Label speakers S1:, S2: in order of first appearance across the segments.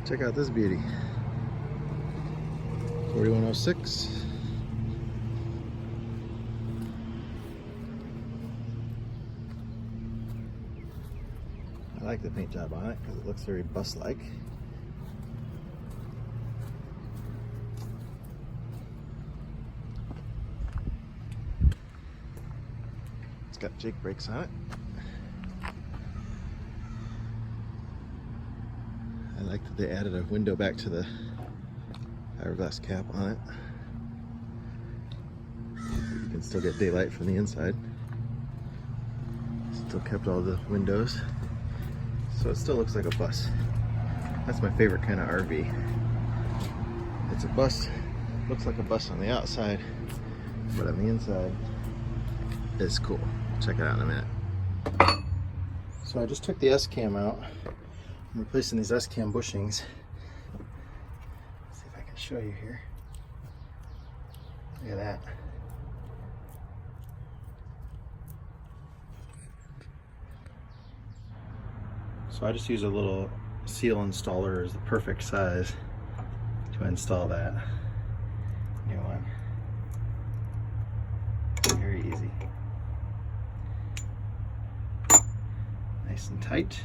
S1: Check out this beauty. 4106. I like the paint job on it because it looks very bus-like. It's got Jake brakes on it. I like that they added a window back to the fiberglass cap on it. You can still get daylight from the inside. Still kept all the windows. So it still looks like a bus. That's my favorite kind of RV. It's a bus, looks like a bus on the outside, but on the inside, it's cool. Check it out in a minute. So I just took the S-cam out. I'm replacing these S-cam bushings. Let's see if I can show you here. Look at that. So I just use a little seal installer as the perfect size to install that new one. Very easy. Nice and tight.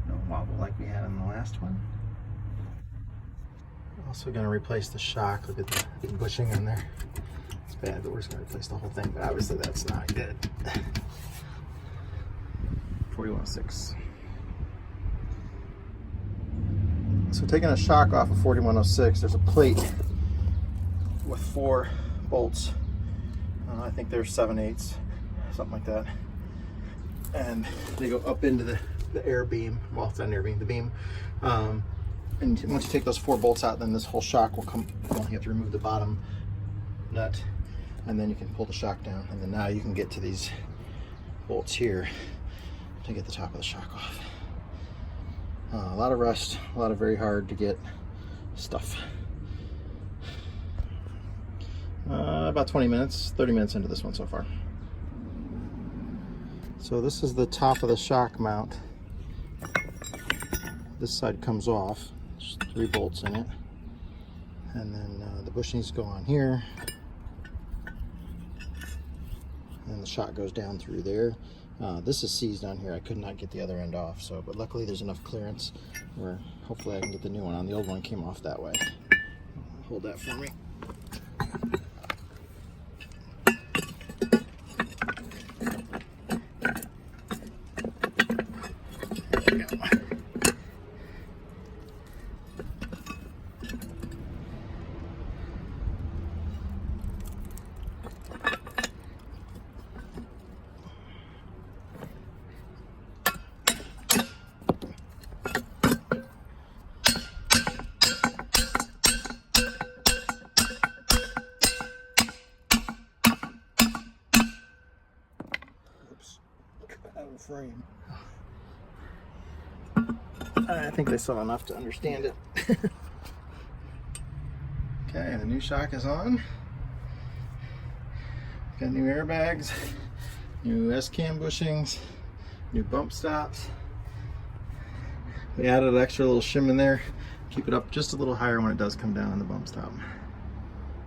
S1: No wobble like we had in the last one. Also going to replace the shock. Look at the bushing on there. It's bad, but we're just going to replace the whole thing. But obviously that's not good. 4106. So taking a shock off of 4106, there's a plate with 4 bolts. I think they're 7/8, something like that. And they go up into the air beam. Well, it's not an air beam, the beam. And once you take those 4 bolts out, then this whole shock will come. You have to remove the bottom nut, and then you can pull the shock down. And then now you can get to these bolts here to get the top of the shock off. A lot of rust, a lot of very hard to get stuff. About 20 minutes, 30 minutes into this one so far. So this is the top of the shock mount. This side comes off, there's 3 bolts in it. And then the bushings go on here. And the shock goes down through there. This is seized on here. I could not get the other end off, but luckily there's enough clearance where hopefully I can get the new one on. The old one came off that way. Hold that for me. There we go. Frame. I think they saw enough to understand it. Okay, the new shock is on. Got new airbags, new S-cam bushings, new bump stops. We added an extra little shim in there, keep it up just a little higher when it does come down on the bump stop.